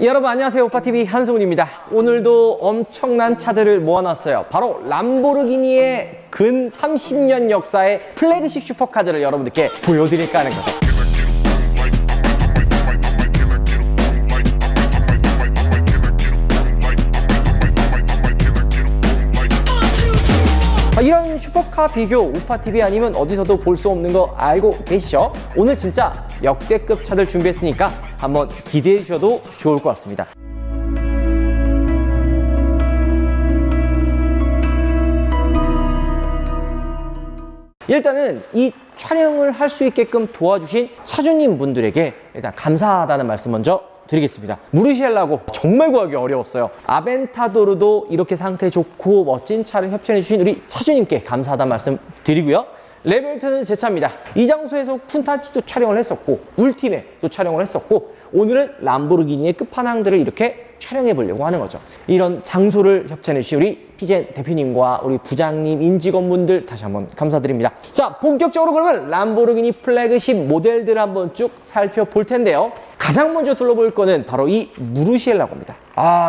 여러분 안녕하세요. 오빠TV 한승훈입니다. 오늘도 엄청난 차들을 모아놨어요. 바로 람보르기니의 근 30년 역사의 플래그십 슈퍼카들을 여러분들께 보여드릴까 하는 거죠. 이런 슈퍼카 비교 오빠TV 아니면 어디서도 볼 수 없는 거 알고 계시죠? 오늘 진짜 역대급 차들 준비했으니까 한번 기대해 주셔도 좋을 것 같습니다. 일단은 이 촬영을 할 수 있게끔 도와주신 차주님 분들에게 일단 감사하다는 말씀 먼저 드리겠습니다. 무르시엘라고 정말 구하기 어려웠어요. 아벤타도르도 이렇게 상태 좋고 멋진 차를 협찬해 주신 우리 차주님께 감사하다는 말씀 드리고요. 레벨트는 제 차입니다. 이 장소에서 쿤타치도 촬영을 했었고 울티메도 촬영을 했었고 오늘은 람보르기니의 끝판왕들을 이렇게 촬영해 보려고 하는 거죠. 이런 장소를 협찬해 주신 우리 피젠 대표님과 우리 부장님, 임직원분들 다시 한번 감사드립니다. 자, 본격적으로 그러면 람보르기니 플래그십 모델들을 한번 쭉 살펴볼 텐데요. 가장 먼저 둘러볼 거는 바로 이 무르시엘라고입니다.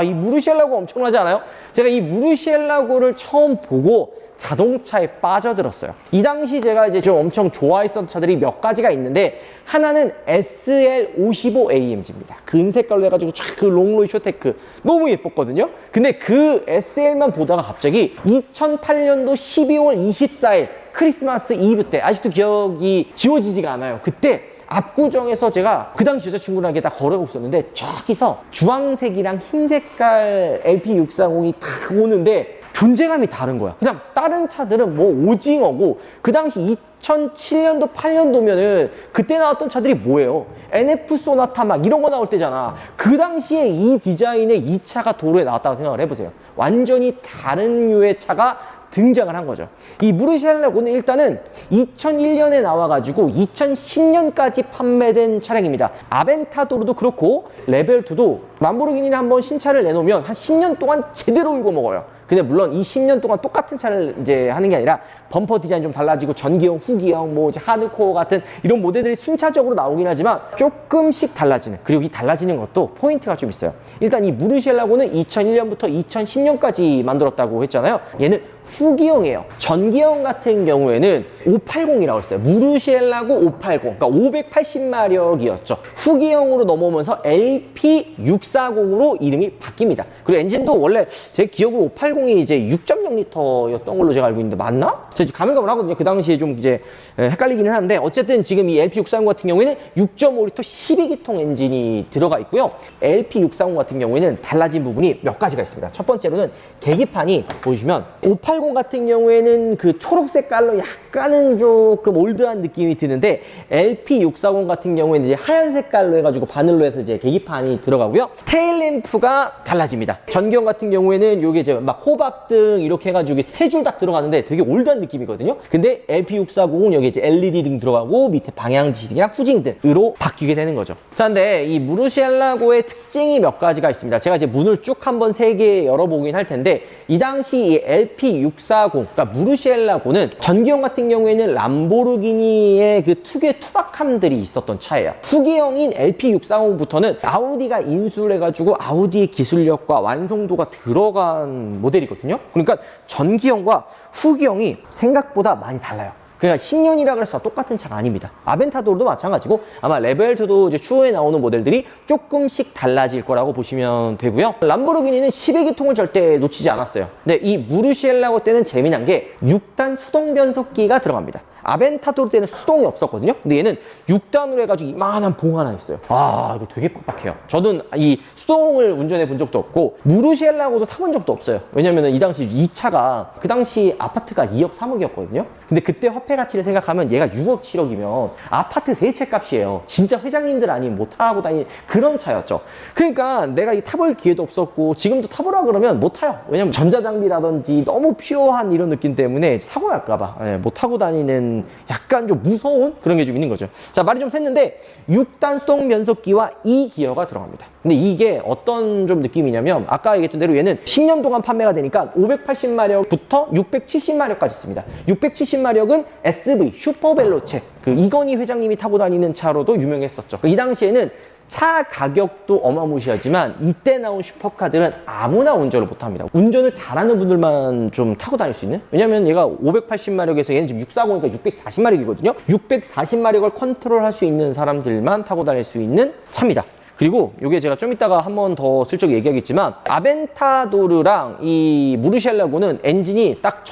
이 무르시엘라고 엄청나지 않아요? 제가 이 무르시엘라고를 처음 보고 자동차에 빠져들었어요. 이 당시 제가 이제 좀 엄청 좋아했던 차들이 몇 가지가 있는데 하나는 SL55AMG입니다. 금색깔로 해가지고 쫙 그 롱로이 쇼테크 너무 예뻤거든요. 근데 그 SL만 보다가 갑자기 2008년도 12월 24일 크리스마스 이브 때 아직도 기억이 지워지지가 않아요. 그때 압구정에서 제가 그 당시 여자친구랑 다 걸어오고 있었는데 저기서 주황색이랑 흰 색깔 LP640이 탁 오는데 존재감이 다른 거야. 그냥 다른 차들은 뭐 오징어고 그 당시 2007년도 8년도면은 그때 나왔던 차들이 뭐예요? NF 소나타 막 이런 거 나올 때잖아. 그 당시에 이 디자인의 이 차가 도로에 나왔다고 생각을 해보세요. 완전히 다른 류의 차가 등장을 한 거죠. 이 무르시엘라고는 일단은 2001년에 나와가지고 2010년까지 판매된 차량입니다. 아벤타도르도 그렇고 레벨2도 람보르기니는 한번 신차를 내놓으면 한 10년 동안 제대로 울고 먹어요. 근데 물론 이 10년 동안 똑같은 차를 이제 하는 게 아니라 범퍼 디자인 좀 달라지고 전기형, 후기형, 뭐 이제 하드코어 같은 이런 모델들이 순차적으로 나오긴 하지만 조금씩 달라지는, 그리고 이 달라지는 것도 포인트가 좀 있어요. 일단 이 무르시엘라고는 2001년부터 2010년까지 만들었다고 했잖아요. 얘는 후기형이에요. 전기형 같은 경우에는 580이라고 했어요. 무르시엘라고 580, 그러니까 580마력이었죠. 후기형으로 넘어오면서 LP640으로 이름이 바뀝니다. 그리고 엔진도 원래 제 기억으로 580이 이제 6.0L였던 걸로 제가 알고 있는데 맞나? 제가 가물가물 하거든요. 그 당시에 좀 이제 헷갈리기는 하는데 어쨌든 지금 이 LP640 같은 경우에는 6.5L 12기통 엔진이 들어가 있고요. LP640 같은 경우에는 달라진 부분이 몇 가지가 있습니다. 첫 번째로는 계기판이 보시면 580 같은 경우에는 그 초록 색깔로 약간은 조금 올드한 느낌이 드는데 LP640 같은 경우에는 이제 하얀 색깔로 해가지고 바늘로 해서 이제 계기판이 들어가고요. 테일램프가 달라집니다. 전기형 같은 경우에는 요게 이제 막 호박등 이렇게 해가지고 세 줄 딱 들어가는데 되게 올드한 느낌이거든요. 근데 LP640은 여기 이제 LED 등 들어가고 밑에 방향 지시등이랑 후진등으로 바뀌게 되는 거죠. 자, 근데 이 무르시엘라고의 특징이 몇 가지가 있습니다. 제가 이제 문을 쭉 한번 세 개 열어보긴 할 텐데 이 당시 이 LP640, 그러니까 무르시엘라고는 전기형 같은 경우에는 람보르기니의 그 특유의 투박함들이 있었던 차예요. 후기형인 LP640부터는 아우디가 인수를 해가지고 아우디의 기술력과 완성도가 들어간 모델이거든요. 그러니까 전기형과 후기형이 생각보다 많이 달라요. 그러니까 10년이라 그래서 똑같은 차가 아닙니다. 아벤타도르도 마찬가지고 아마 레벨2도 이제 추후에 나오는 모델들이 조금씩 달라질 거라고 보시면 되고요. 람보르기니는 12기통을 절대 놓치지 않았어요. 근데 이 무르시엘라고 때는 재미난 게 6단 수동 변속기가 들어갑니다. 아벤타도르 때는 수동이 없었거든요. 근데 얘는 6단으로 해가지고 이만한 봉 하나 있어요. 이거 되게 빡빡해요. 저는 이 수동을 운전해 본 적도 없고 무르시엘라고도 타본 적도 없어요. 왜냐면 이 당시 이 차가 그 당시 아파트가 2억 3억이었거든요. 근데 그때 화폐 가치를 생각하면 얘가 6억 7억이면 아파트 세 채 값이에요. 진짜 회장님들 아니면 못 타고 다니는 그런 차였죠. 그러니까 내가 이 타볼 기회도 없었고 지금도 타보라 그러면 못 타요. 왜냐면 전자장비라든지 너무 퓨어한 이런 느낌 때문에 사고 날까봐 못 타고 다니는 약간 좀 무서운 그런 게 좀 있는 거죠. 자, 말이 좀 샜는데 6단 수동 변속기와 2기어가 들어갑니다. 근데 이게 어떤 좀 느낌이냐면 아까 얘기했던 대로 얘는 10년 동안 판매가 되니까 580마력부터 670마력까지 있습니다. 670마력은 SV 슈퍼벨로체, 그 이건희 회장님이 타고 다니는 차로도 유명했었죠. 이 당시에는 차 가격도 어마무시하지만 이때 나온 슈퍼카들은 아무나 운전을 못합니다. 운전을 잘하는 분들만 좀 타고 다닐 수 있는? 왜냐면 얘가 580마력에서 얘는 지금 640이니까 640마력이거든요. 640마력을 컨트롤할 수 있는 사람들만 타고 다닐 수 있는 차입니다. 그리고 이게 제가 좀 이따가 한 번 더 슬쩍 얘기하겠지만 아벤타도르랑 이 무르시엘라고는 엔진이 딱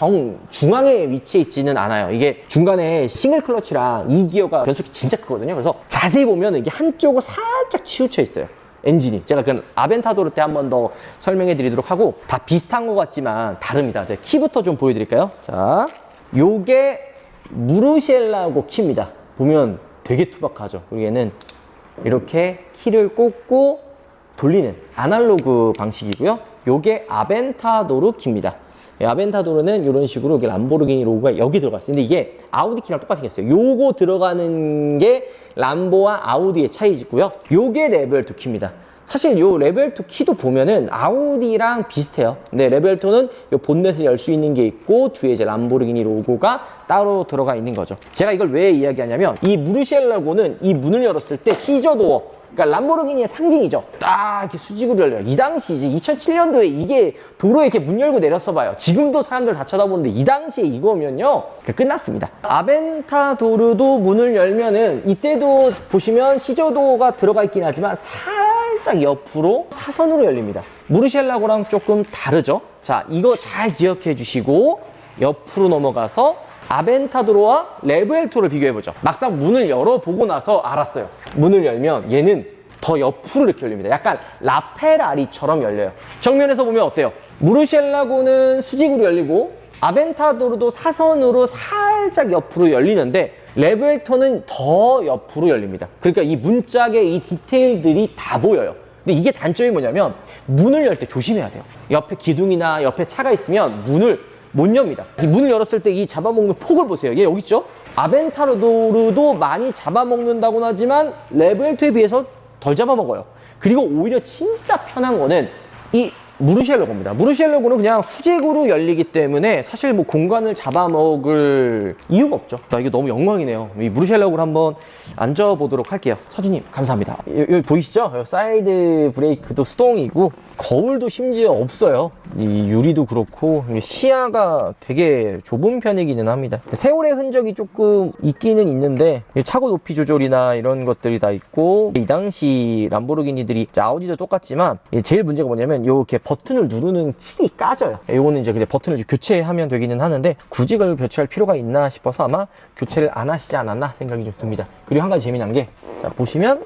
중앙에 위치해 있지는 않아요. 이게 중간에 싱글 클러치랑 2기어가 변속기 진짜 크거든요. 그래서 자세히 보면 이게 한쪽으로 살짝 치우쳐 있어요. 엔진이. 제가 그 아벤타도르 때 한 번 더 설명해 드리도록 하고, 다 비슷한 것 같지만 다릅니다. 제가 키부터 좀 보여드릴까요? 자, 요게 무르시엘라고 키입니다. 보면 되게 투박하죠. 그리고 얘는 이렇게 키를 꽂고 돌리는 아날로그 방식이고요. 요게 아벤타도르 키입니다. 아벤타도르는 이런 식으로 이게 람보르기니 로고가 여기 들어갔어요. 근데 이게 아우디 키랑 똑같이 생겼어요. 요거 들어가는 게 람보와 아우디의 차이고요. 요게 레벨 2 키입니다. 사실 요 레벨 2 키도 보면은 아우디랑 비슷해요. 근데 레벨 2는 요 본넷을 열 수 있는 게 있고 뒤에 이제 람보르기니 로고가 따로 들어가 있는 거죠. 제가 이걸 왜 이야기하냐면 이 무르시엘라고는 이 문을 열었을 때 시저도어, 그러니까 람보르기니의 상징이죠. 딱 이렇게 수직으로 열려요. 이 당시 이제 2007년도에 이게 도로에 이렇게 문 열고 내렸어 봐요. 지금도 사람들 다 쳐다보는데 이 당시에 이거면요 끝났습니다. 아벤타도르도 문을 열면은 이때도 보시면 시저도어가 들어가 있긴 하지만 살짝 옆으로 사선으로 열립니다. 무르시엘라고랑 조금 다르죠. 자, 이거 잘 기억해 주시고 옆으로 넘어가서 아벤타도르와 레벨 2를 비교해보죠. 막상 문을 열어보고 나서 알았어요. 문을 열면 얘는 더 옆으로 이렇게 열립니다. 약간 라페라리처럼 열려요. 정면에서 보면 어때요? 무르시엘라고는 수직으로 열리고 아벤타도르도 사선으로 살짝 옆으로 열리는데 레벨 2는 더 옆으로 열립니다. 그러니까 이 문짝의 이 디테일들이 다 보여요. 근데 이게 단점이 뭐냐면 문을 열 때 조심해야 돼요. 옆에 기둥이나 옆에 차가 있으면 문을 못 엽니다. 이 문을 열었을 때 이 잡아먹는 폭을 보세요. 얘 여기 있죠? 아벤타도르도 많이 잡아먹는다고는 하지만 레벨 2에 비해서 덜 잡아먹어요. 그리고 오히려 진짜 편한 거는 이 무르시엘라고입니다. 무르시엘라고는 그냥 수직으로 열리기 때문에 사실 뭐 공간을 잡아먹을 이유가 없죠. 나 이게 너무 영광이네요. 이 무르시엘라고를 한번 앉아보도록 할게요. 사주님 감사합니다. 여기 보이시죠? 여기 사이드 브레이크도 수동이고 거울도 심지어 없어요. 이 유리도 그렇고 시야가 되게 좁은 편이기는 합니다. 세월의 흔적이 조금 있기는 있는데 차고 높이 조절이나 이런 것들이 다 있고, 이 당시 람보르기니들이 아우디도 똑같지만 제일 문제가 뭐냐면 이렇게 버튼을 누르는 칠이 까져요. 이거는 이제 그냥 버튼을 교체하면 되기는 하는데 굳이 그걸 교체할 필요가 있나 싶어서 아마 교체를 안 하시지 않았나 생각이 좀 듭니다. 그리고 한 가지 재미난 게, 자 보시면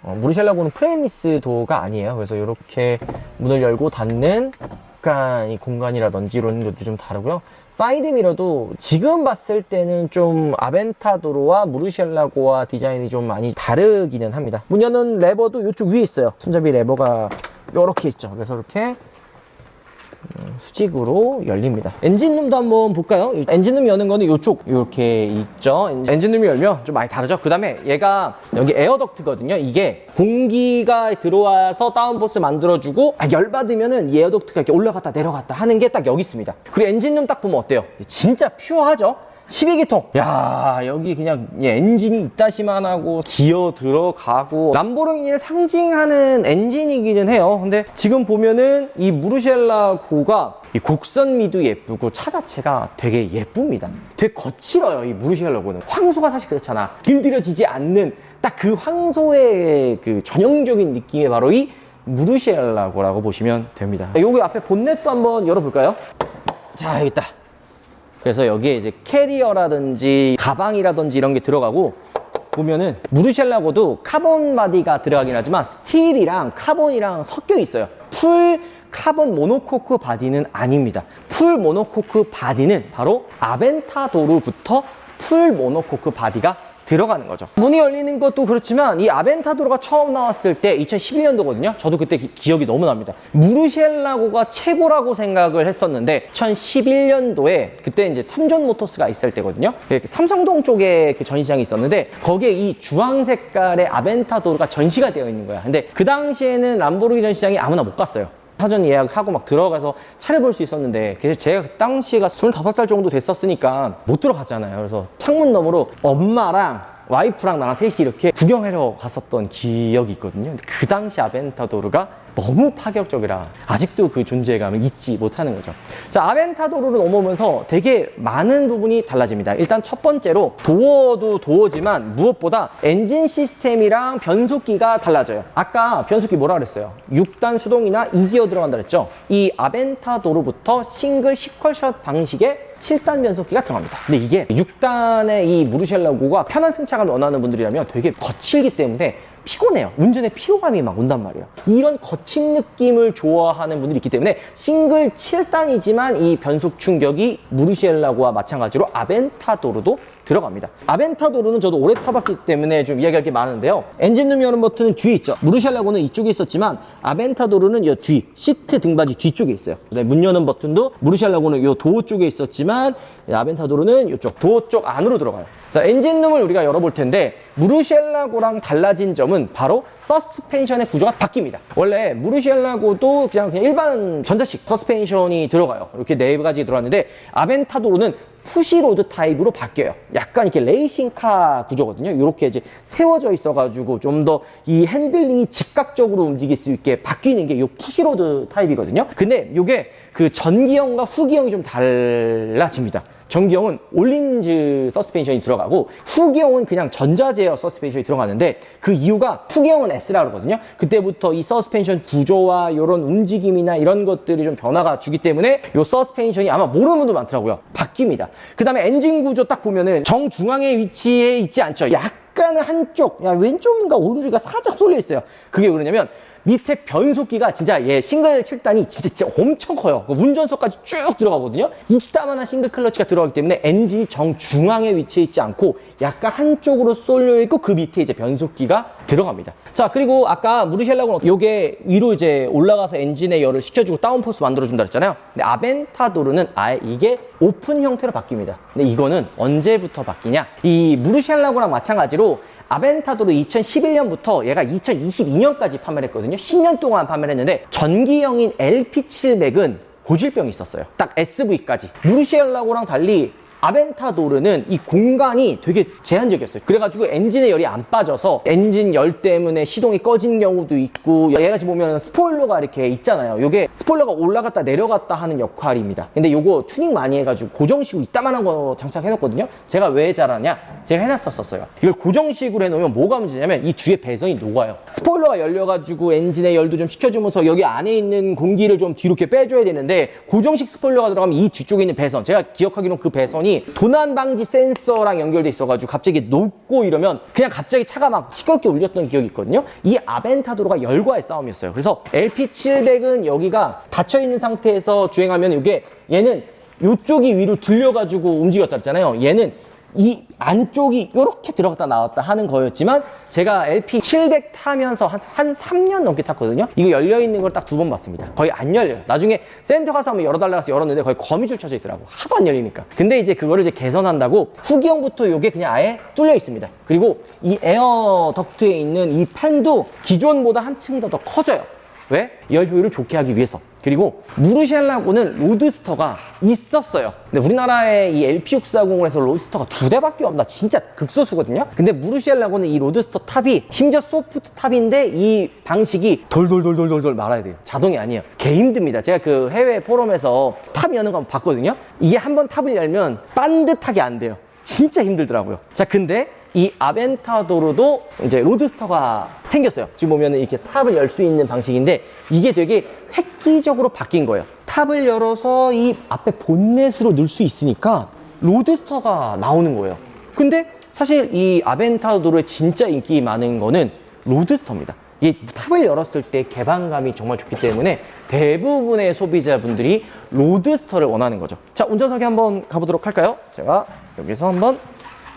무르시엘라고는 프레임리스 도어가 아니에요. 그래서 이렇게 문을 열고 닫는 약간 이 공간이라든지 이런 것도 좀 다르고요. 사이드 미러도 지금 봤을 때는 좀 아벤타도르와 무르시엘라고와 디자인이 좀 많이 다르기는 합니다. 문 여는 레버도 이쪽 위에 있어요. 손잡이 레버가 이렇게 있죠. 그래서 이렇게 수직으로 열립니다. 엔진룸도 한번 볼까요? 엔진룸 여는 거는 이쪽 이렇게 있죠. 엔진룸이 열면 좀 많이 다르죠. 그 다음에 얘가 여기 에어덕트거든요. 이게 공기가 들어와서 다운포스 만들어주고 열받으면은 이 에어덕트가 이렇게 올라갔다 내려갔다 하는 게 딱 여기 있습니다. 그리고 엔진룸 딱 보면 어때요? 진짜 퓨어하죠? 12기통. 야, 여기 그냥 엔진이 이따시만 하고 기어 들어가고 람보르기니를 상징하는 엔진이기는 해요. 근데 지금 보면은 이 무르시엘라고가 이 곡선미도 예쁘고 차 자체가 되게 예쁩니다. 되게 거칠어요. 이 무르시엘라고는 황소가 사실 그렇잖아. 길들여지지 않는 딱 그 황소의 그 전형적인 느낌이 바로 이 무르시엘라고라고 보시면 됩니다. 여기 앞에 본넷도 한번 열어볼까요? 자, 여기 있다. 그래서 여기에 이제 캐리어라든지 가방이라든지 이런 게 들어가고, 보면은 무르시엘라고도 카본 바디가 들어가긴 하지만 스틸이랑 카본이랑 섞여 있어요. 풀 카본 모노코크 바디는 아닙니다. 풀 모노코크 바디는 바로 아벤타도르부터 풀 모노코크 바디가 들어가는 거죠. 문이 열리는 것도 그렇지만 이 아벤타도르가 처음 나왔을 때 2011년도거든요. 저도 그때 기억이 너무 납니다. 무르시엘라고가 최고라고 생각을 했었는데 2011년도에 그때 이제 참전 모터스가 있을 때거든요. 삼성동 쪽에 그 전시장이 있었는데 거기에 이 주황 색깔의 아벤타도르가 전시가 되어 있는 거야. 근데 그 당시에는 람보르기니 전시장이 아무나 못 갔어요. 사전 예약하고 막 들어가서 차를 볼 수 있었는데, 그래서 제가 그 당시가 25살 정도 됐었으니까 못 들어갔잖아요. 그래서 창문 너머로 엄마랑 와이프랑 나랑 셋이 이렇게 구경하러 갔었던 기억이 있거든요. 근데 그 당시 아벤타도르가 너무 파격적이라 아직도 그 존재감을 잊지 못하는 거죠. 자, 아벤타도르로 넘어오면서 되게 많은 부분이 달라집니다. 일단 첫 번째로 도어도 도어지만 무엇보다 엔진 시스템이랑 변속기가 달라져요. 아까 변속기 뭐라 그랬어요? 6단 수동이나 2기어 들어간다 그랬죠? 이 아벤타도르부터 싱글 시퀄샷 방식의 7단 변속기가 들어갑니다. 근데 이게 6단의 이 무르시엘라고가 편한 승차감을 원하는 분들이라면 되게 거칠기 때문에 피곤해요. 운전에 피로감이 막 온단 말이에요. 이런 거친 느낌을 좋아하는 분들이 있기 때문에 싱글 7단이지만 이 변속 충격이 무르시엘라고와 마찬가지로 아벤타도르도 들어갑니다. 아벤타도르는 저도 오래 타봤기 때문에 좀 이야기할 게 많은데요. 엔진룸 여는 버튼은 뒤에 있죠. 무르시엘라고는 이쪽에 있었지만 아벤타도르는 이 뒤, 시트 등받이 뒤쪽에 있어요. 그다음에 문 여는 버튼도 무르시엘라고는 이 도어 쪽에 있었지만 아벤타도르는 이쪽 도어 쪽 안으로 들어가요. 자, 엔진룸을 우리가 열어볼 텐데 무르시엘라고랑 달라진 점은 바로 서스펜션의 구조가 바뀝니다. 원래 무르시엘라고도 그냥 일반 전자식 서스펜션이 들어가요. 이렇게 네 가지 들어갔는데 아벤타도르는 푸시로드 타입으로 바뀌어요. 약간 이렇게 레이싱카 구조거든요. 이렇게 이제 세워져 있어가지고 좀 더 이 핸들링이 즉각적으로 움직일 수 있게 바뀌는 게 이 푸시로드 타입이거든요. 근데 이게 그 전기형과 후기형이 좀 달라집니다. 전기형은 올린즈 서스펜션이 들어가고 후기형은 그냥 전자제어 서스펜션이 들어가는데 그 이유가 후기형은 S라 그러거든요. 그때부터 이 서스펜션 구조와 이런 움직임이나 이런 것들이 좀 변화가 주기 때문에 이 서스펜션이 아마 모르는 분도 많더라고요. 바뀝니다. 그 다음에 엔진 구조 딱 보면은 정중앙에 위치해 있지 않죠. 약간은 한쪽, 왼쪽인가 오른쪽인가 살짝 쏠려 있어요. 그게 왜 그러냐면 밑에 변속기가 진짜 싱글 7단이 진짜 엄청 커요. 운전석까지 쭉 들어가거든요. 이따만한 싱글 클러치가 들어가기 때문에 엔진이 정중앙에 위치해 있지 않고 약간 한쪽으로 쏠려 있고 그 밑에 이제 변속기가 들어갑니다. 자, 그리고 아까 무르시엘라고는 요게 위로 이제 올라가서 엔진의 열을 식혀주고 다운포스 만들어준다 그랬잖아요. 근데 아벤타도르는 아예 이게 오픈 형태로 바뀝니다. 근데 이거는 언제부터 바뀌냐? 이 무르시엘라고랑 마찬가지로 아벤타도르 2011년부터 얘가 2022년까지 판매를 했거든요. 10년 동안 판매를 했는데 전기형인 LP700은 고질병이 있었어요. 딱 SV까지. 무르시엘라고랑 달리 아벤타도르는 이 공간이 되게 제한적이었어요. 그래가지고 엔진의 열이 안 빠져서 엔진 열 때문에 시동이 꺼진 경우도 있고, 얘가 지금 보면 스포일러가 이렇게 있잖아요. 요게 스포일러가 올라갔다 내려갔다 하는 역할입니다. 근데 요거 튜닝 많이 해가지고 고정식으로 이따만한 거 장착해놓거든요. 제가 왜 잘하냐? 제가 해놨었어요. 이걸 고정식으로 해놓으면 뭐가 문제냐면 이 뒤에 배선이 녹아요. 스포일러가 열려가지고 엔진의 열도 좀 식혀주면서 여기 안에 있는 공기를 좀 뒤로 이렇게 빼줘야 되는데 고정식 스포일러가 들어가면 이 뒤쪽에 있는 배선, 제가 기억하기로는 그 배선이 도난 방지 센서랑 연결돼 있어가지고 갑자기 녹고 이러면 그냥 갑자기 차가 막 시끄럽게 울렸던 기억이 있거든요. 이 아벤타도르가 열과의 싸움이었어요. 그래서 LP700은 여기가 닫혀있는 상태에서 주행하면 이게 얘는 이쪽이 위로 들려가지고 움직였다 그랬잖아요. 얘는 이 안쪽이 이렇게 들어갔다 나왔다 하는 거였지만 제가 LP700 타면서 한 3년 넘게 탔거든요. 이거 열려있는 걸 딱 2번 봤습니다. 거의 안 열려요. 나중에 센터 가서 한번 열어달라 해서 열었는데 거의 거미줄 쳐져 있더라고. 하도 안 열리니까. 근데 이제 그거를 이제 개선한다고 후기형부터 이게 그냥 아예 뚫려 있습니다. 그리고 이 에어 덕트에 있는 이 팬도 기존보다 한층 더 커져요. 왜? 열 효율을 좋게 하기 위해서. 그리고 무르시엘라고는 로드스터가 있었어요. 근데 우리나라에 이 LP640에서 로드스터가 2대밖에 없나 진짜 극소수거든요. 근데 무르시엘라고는 이 로드스터 탑이 심지어 소프트 탑인데 이 방식이 돌돌돌돌돌돌 말아야 돼요. 자동이 아니에요. 개 힘듭니다. 제가 그 해외 포럼에서 탑 여는 거 한번 봤거든요. 이게 한번 탑을 열면 반듯하게 안 돼요. 진짜 힘들더라고요. 자, 근데 이 아벤타도르도 이제 로드스터가 생겼어요. 지금 보면은 이렇게 탑을 열 수 있는 방식인데 이게 되게 획기적으로 바뀐 거예요. 탑을 열어서 이 앞에 본넷으로 넣을 수 있으니까 로드스터가 나오는 거예요. 근데 사실 이 아벤타도르의 진짜 인기 많은 거는 로드스터입니다. 이 탑을 열었을 때 개방감이 정말 좋기 때문에 대부분의 소비자분들이 로드스터를 원하는 거죠. 자, 운전석에 한번 가보도록 할까요? 제가 여기서 한번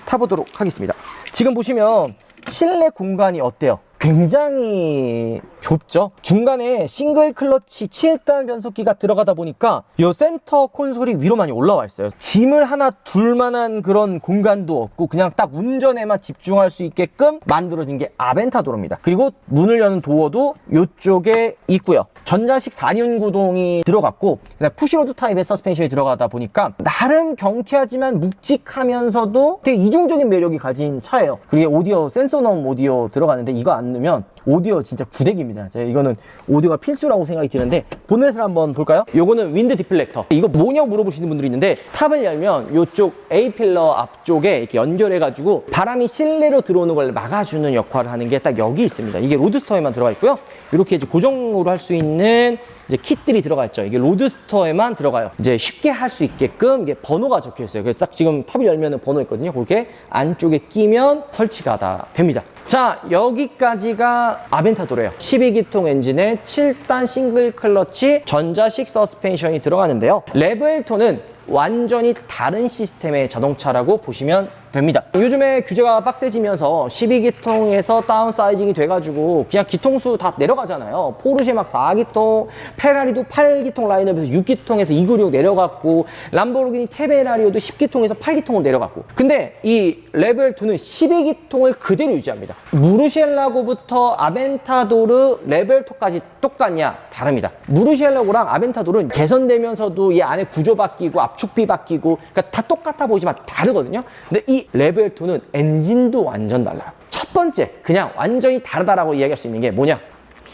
타보도록 하겠습니다. 지금 보시면 실내 공간이 어때요? 굉장히 좁죠? 중간에 싱글 클러치 7단 변속기가 들어가다 보니까 이 센터 콘솔이 위로 많이 올라와 있어요. 짐을 하나 둘 만한 그런 공간도 없고 그냥 딱 운전에만 집중할 수 있게끔 만들어진 게 아벤타도르입니다. 그리고 문을 여는 도어도 이쪽에 있고요. 전자식 4륜 구동이 들어갔고 푸시로드 타입의 서스펜션이 들어가다 보니까 나름 경쾌하지만 묵직하면서도 되게 이중적인 매력이 가진 차예요. 그리고 오디오 센서넘 오디오 들어가는데 이거 안 넣으면 오디오 진짜 구대기입니다. 제가 이거는 오디오가 필수라고 생각이 드는데 본넷을 한번 볼까요? 요거는 윈드 디플렉터. 이거 뭐냐고 물어보시는 분들이 있는데 탑을 열면 요쪽 A필러 앞쪽에 이렇게 연결해가지고 바람이 실내로 들어오는 걸 막아주는 역할을 하는 게 딱 여기 있습니다. 이게 로드스터에만 들어가 있고요. 이렇게 이제 고정으로 할 수 있는 이제 킷들이 들어가 있죠. 이게 로드스터에만 들어가요. 이제 쉽게 할 수 있게끔 이게 번호가 적혀 있어요. 그래서 딱 지금 탑을 열면은 번호 있거든요. 그렇게 안쪽에 끼면 설치가 다 됩니다. 자, 여기까지가 아벤타도르예요. 12기통 엔진에 7단 싱글 클러치 전자식 서스펜션이 들어가는데요. 레벨 2는 완전히 다른 시스템의 자동차라고 보시면 됩니다. 요즘에 규제가 빡세지면서 12기통에서 다운사이징이 돼가지고 그냥 기통수 다 내려가잖아요. 포르쉐 막 4기통, 페라리도 8기통 라인업에서 6기통에서 296 내려갔고, 람보르기니 테메라리오도 10기통에서 8기통으로 내려갔고. 근데 이 레벨 2는 12기통을 그대로 유지합니다. 무르시엘라고부터 아벤타도르 레벨 2까지 똑같냐? 다릅니다. 무르시엘라고랑 아벤타도르는 개선되면서도 이 안에 구조 바뀌고 압축비 바뀌고, 그러니까 다 똑같아 보이지만 다르거든요. 근데 이 레벨 2는 엔진도 완전 달라요. 첫 번째, 그냥 완전히 다르다라고 이야기할 수 있는 게 뭐냐?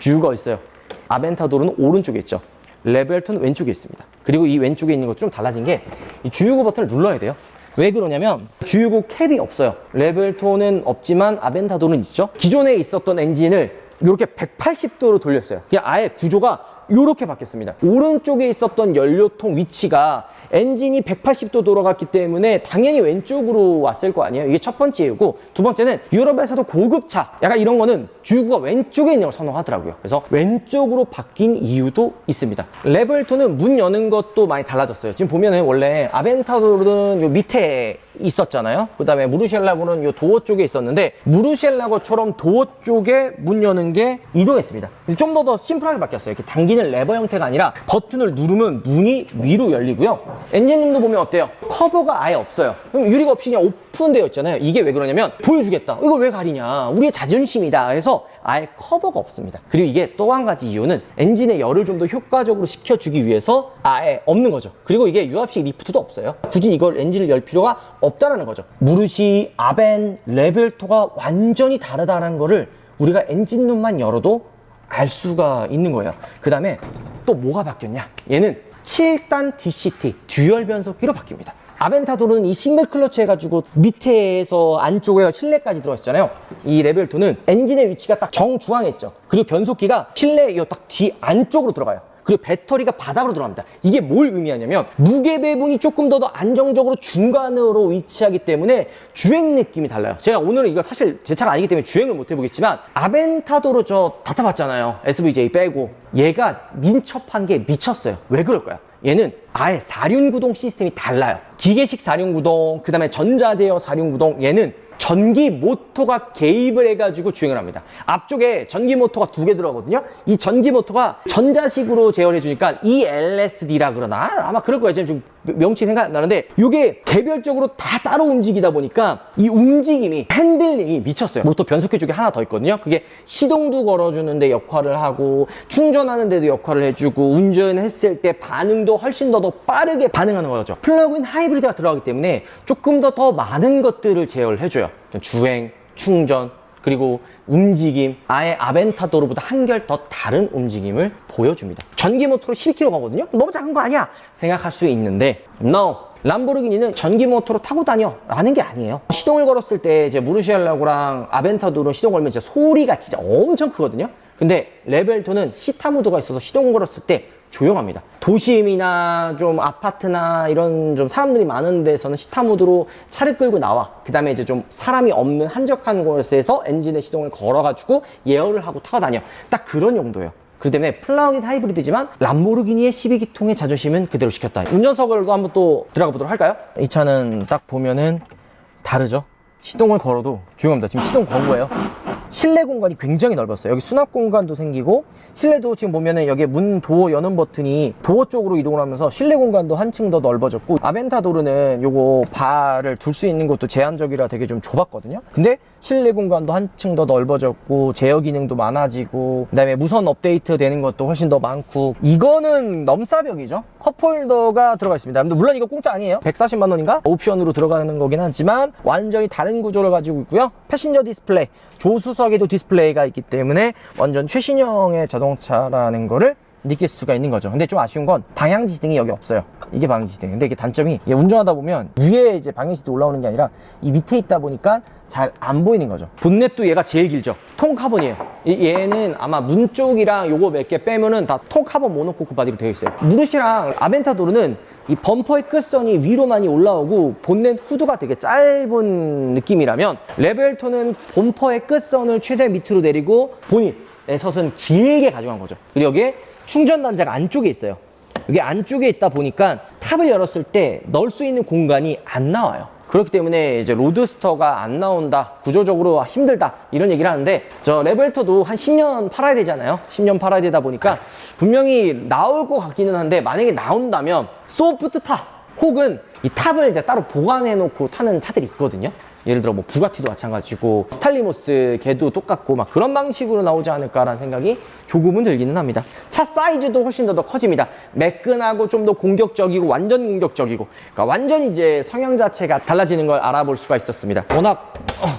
주유구가 있어요. 아벤타도르는 오른쪽에 있죠. 레벨 2는 왼쪽에 있습니다. 그리고 이 왼쪽에 있는 것 좀 달라진 게 이 주유구 버튼을 눌러야 돼요. 왜 그러냐면 주유구 캡이 없어요. 레벨 2는 없지만 아벤타도르는 있죠. 기존에 있었던 엔진을 이렇게 180도로 돌렸어요. 그냥 아예 구조가 이렇게 바뀌었습니다. 오른쪽에 있었던 연료통 위치가 엔진이 180도 돌아갔기 때문에 당연히 왼쪽으로 왔을 거 아니에요. 이게 첫 번째 이유고, 두 번째는 유럽에서도 고급차 약간 이런 거는 주유구가 왼쪽에 있는 걸 선호하더라고요. 그래서 왼쪽으로 바뀐 이유도 있습니다. 레벨 2는 문 여는 것도 많이 달라졌어요. 지금 보면은 원래 아벤타도르는 요 밑에 있었잖아요. 그 다음에 무르시엘라고는 요 도어 쪽에 있었는데, 무르시엘라고처럼 도어 쪽에 문 여는 게 이동했습니다. 좀 더 심플하게 바뀌었어요. 이렇게 당기는 레버 형태가 아니라 버튼을 누르면 문이 위로 열리고요. 엔진룸도 보면 어때요? 커버가 아예 없어요. 그럼 유리가 없이 그냥 오픈되어 있잖아요. 이게 왜 그러냐면 보여주겠다. 이걸 왜 가리냐? 우리의 자존심이다. 그래서 아예 커버가 없습니다. 그리고 이게 또 한 가지 이유는 엔진의 열을 좀 더 효과적으로 식혀주기 위해서 아예 없는 거죠. 그리고 이게 유압식 리프트도 없어요. 굳이 이걸 엔진을 열 필요가 없다라는 거죠. 무르시, 아벤, 레벨 2가 완전히 다르다는 거를 우리가 엔진룸만 열어도 알 수가 있는 거예요. 그 다음에 또 뭐가 바뀌었냐? 얘는 7단 DCT 듀얼 변속기로 바뀝니다. 아벤타도르는 이 싱글 클러치 해가지고 밑에서 안쪽에 실내까지 들어있잖아요. 이 레벨 2는 엔진의 위치가 딱 정중앙에 있죠. 그리고 변속기가 실내 딱 뒤 안쪽으로 들어가요. 그리고 배터리가 바닥으로 들어갑니다. 이게 뭘 의미하냐면 무게 배분이 조금 더 안정적으로 중간으로 위치하기 때문에 주행 느낌이 달라요. 제가 오늘은 이거 사실 제 차가 아니기 때문에 주행을 못 해보겠지만, 아벤타도르 저 다 타봤잖아요. SVJ 빼고. 얘가 민첩한 게 미쳤어요. 왜 그럴까요? 얘는 아예 4륜 구동 시스템이 달라요. 기계식 4륜 구동, 그 다음에 전자제어 4륜 구동. 얘는 전기 모터가 개입을 해가지고 주행을 합니다. 앞쪽에 전기 모터가 2개 들어가거든요. 이 전기 모터가 전자식으로 제어를 해주니까 ELSD라 그러나? 아마 그럴 거예요. 지금 명칭이 생각 안 나는데, 이게 개별적으로 다 따로 움직이다 보니까 이 움직임이, 핸들링이 미쳤어요. 모터 변속기 쪽에 하나 더 있거든요. 그게 시동도 걸어주는데 역할을 하고, 충전하는 데도 역할을 해주고, 운전했을 때 반응도 훨씬 더 빠르게 반응하는 거죠. 플러그인 하이브리드가 들어가기 때문에 조금 더 많은 것들을 제어를 해줘요. 주행, 충전, 그리고 움직임, 아예 아벤타도르보다 한결 더 다른 움직임을 보여줍니다. 전기 모터로 12km 가거든요? 너무 작은 거 아니야? 생각할 수 있는데, no! 람보르기니는 전기 모터로 타고 다녀 라는 게 아니에요. 시동을 걸었을 때 이제 무르시엘라고랑 아벤타도르 시동 걸면 진짜 소리가 진짜 엄청 크거든요. 근데 레벨 2는 시타 모드가 있어서 시동 걸었을 때 조용합니다. 도심이나 좀 아파트나 이런 좀 사람들이 많은 데서는 시타 모드로 차를 끌고 나와. 그 다음에 이제 좀 사람이 없는 한적한 곳에서 엔진의 시동을 걸어가지고 예열을 하고 타고 다녀. 딱 그런 용도예요. 그렇기 때문에 플러그인 하이브리드지만 람보르기니의 12기통의 자존심은 그대로 지켰다. 운전석을도 한번 또 들어가 보도록 할까요? 이 차는 딱 보면은 다르죠? 시동을 걸어도 조용합니다. 지금 시동 건 거예요. 실내 공간이 굉장히 넓었어요. 여기 수납 공간도 생기고, 실내도 지금 보면은 여기 문 도어 여는 버튼이 도어 쪽으로 이동을 하면서 실내 공간도 한층 더 넓어졌고, 아벤타도르는 요거 바를 둘 수 있는 곳도 제한적이라 되게 좀 좁았거든요. 근데 실내 공간도 한층 더 넓어졌고, 제어 기능도 많아지고, 그 다음에 무선 업데이트 되는 것도 훨씬 더 많고, 이거는 넘사벽이죠. 컵홀더가 들어가 있습니다. 물론 이거 공짜 아니에요. 140만 원인가? 옵션으로 들어가는 거긴 하지만 완전히 다른 구조를 가지고 있고요. 패신저 디스플레이, 조수석에도 디스플레이가 있기 때문에 완전 최신형의 자동차라는 거를 느낄 수가 있는 거죠. 근데 좀 아쉬운 건 방향지등이 여기 없어요. 이게 방향지등. 근데 이게 단점이, 운전하다 보면 위에 이제 방향지등 올라오는 게 아니라 이 밑에 있다 보니까 잘 안 보이는 거죠. 본넷도 얘가 제일 길죠. 통카본이에요. 얘는 아마 문 쪽이랑 요거 몇 개 빼면은 다 통카본 모노코크 바디로 되어 있어요. 무르시랑 아벤타도르는 이 범퍼의 끝선이 위로 많이 올라오고 본넷 후드가 되게 짧은 느낌이라면, 레벨2는 범퍼의 끝선을 최대 밑으로 내리고 보닛의 섯은 길게 가져간 거죠. 그리고 여기에 충전 단자가 안쪽에 있어요. 여기 안쪽에 있다 보니까 탑을 열었을 때 넣을 수 있는 공간이 안 나와요. 그렇기 때문에 이제 로드스터가 안 나온다, 구조적으로 힘들다, 이런 얘기를 하는데, 저 레벨터도 한 10년 팔아야 되잖아요. 10년 팔아야 되다 보니까 분명히 나올 것 같기는 한데, 만약에 나온다면 소프트탑 혹은 이 탑을 이제 따로 보관해 놓고 타는 차들이 있거든요. 예를 들어 뭐 부가티도 마찬가지고, 스탈리모스 걔도 똑같고, 막 그런 방식으로 나오지 않을까라는 생각이 조금은 들기는 합니다. 차 사이즈도 훨씬 더 커집니다. 매끈하고 좀 더 공격적이고, 완전 공격적이고, 그러니까 완전히 이제 성향 자체가 달라지는 걸 알아볼 수가 있었습니다. 워낙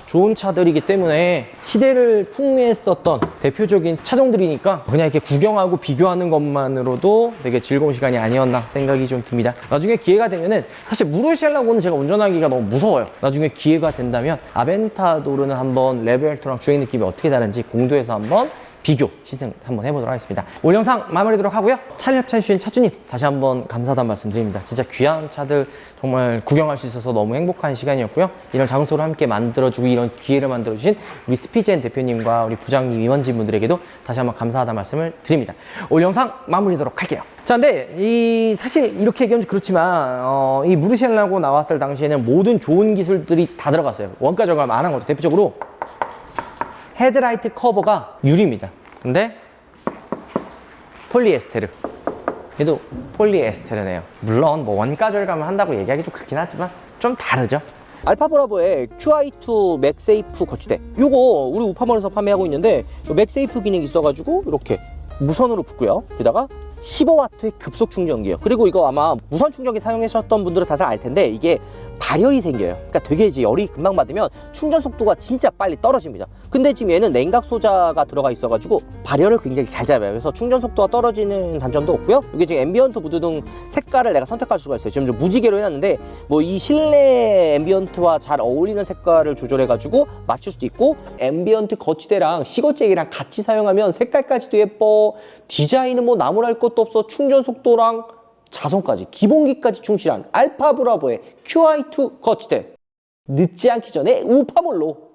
좋은 차들이기 때문에 시대를 풍미했었던 대표적인 차종들이니까 그냥 이렇게 구경하고 비교하는 것만으로도 되게 즐거운 시간이 아니었나 생각이 좀 듭니다. 나중에 기회가 되면은, 사실 무르시엘라고는 제가 운전하기가 너무 무서워요. 나중에 기회가 된다면 아벤타도르는 한번 레벨2랑 주행 느낌이 어떻게 다른지 공도에서 한번 비교 시승 한번 해보도록 하겠습니다. 오늘 영상 마무리하도록 하고요. 차를 협찬해주신 차주님 다시 한번 감사하다는 말씀 드립니다. 진짜 귀한 차들 정말 구경할 수 있어서 너무 행복한 시간이었고요. 이런 장소를 함께 만들어주고 이런 기회를 만들어주신 우리 스피젠 대표님과 우리 부장님, 임원진분들에게도 다시 한번 감사하다는 말씀을 드립니다. 오늘 영상 마무리하도록 할게요. 자, 근데 사실 이렇게 얘기하면 그렇지만 이 무르시엘라고 나왔을 당시에는 모든 좋은 기술들이 다 들어갔어요. 원가 절감 안 한 거죠. 대표적으로 헤드라이트 커버가 유리입니다. 근데 폴리에스테르, 얘도 폴리에스테르네요. 물론 뭐 원가 절감을 한다고 얘기하기 좀 그렇긴 하지만 좀 다르죠. 알파 브라보의 QI2 맥세이프 거치대, 요거 우리 우파몰에서 판매하고 있는데, 맥세이프 기능이 있어가지고 이렇게 무선으로 붙고요. 게다가 15W의 급속 충전기예요. 그리고 이거 아마 무선 충전기 사용하셨던 분들은 다들 알 텐데, 이게 발열이 생겨요. 그러니까 되게 이제 열이 금방 받으면 충전 속도가 진짜 빨리 떨어집니다. 근데 지금 얘는 냉각 소자가 들어가 있어가지고 발열을 굉장히 잘 잡아요. 그래서 충전 속도가 떨어지는 단점도 없고요. 이게 지금 앰비언트 무드 등 색깔을 내가 선택할 수가 있어요. 지금 좀 무지개로 해놨는데, 뭐 이 실내 앰비언트와 잘 어울리는 색깔을 조절해가지고 맞출 수도 있고, 앰비언트 거치대랑 시거잭이랑 같이 사용하면 색깔까지도 예뻐. 디자인은 뭐 나무랄 것도 없어. 충전 속도랑 자성까지, 기본기까지 충실한 알파 브라보의 QI2 거치대, 늦지 않기 전에 우파몰로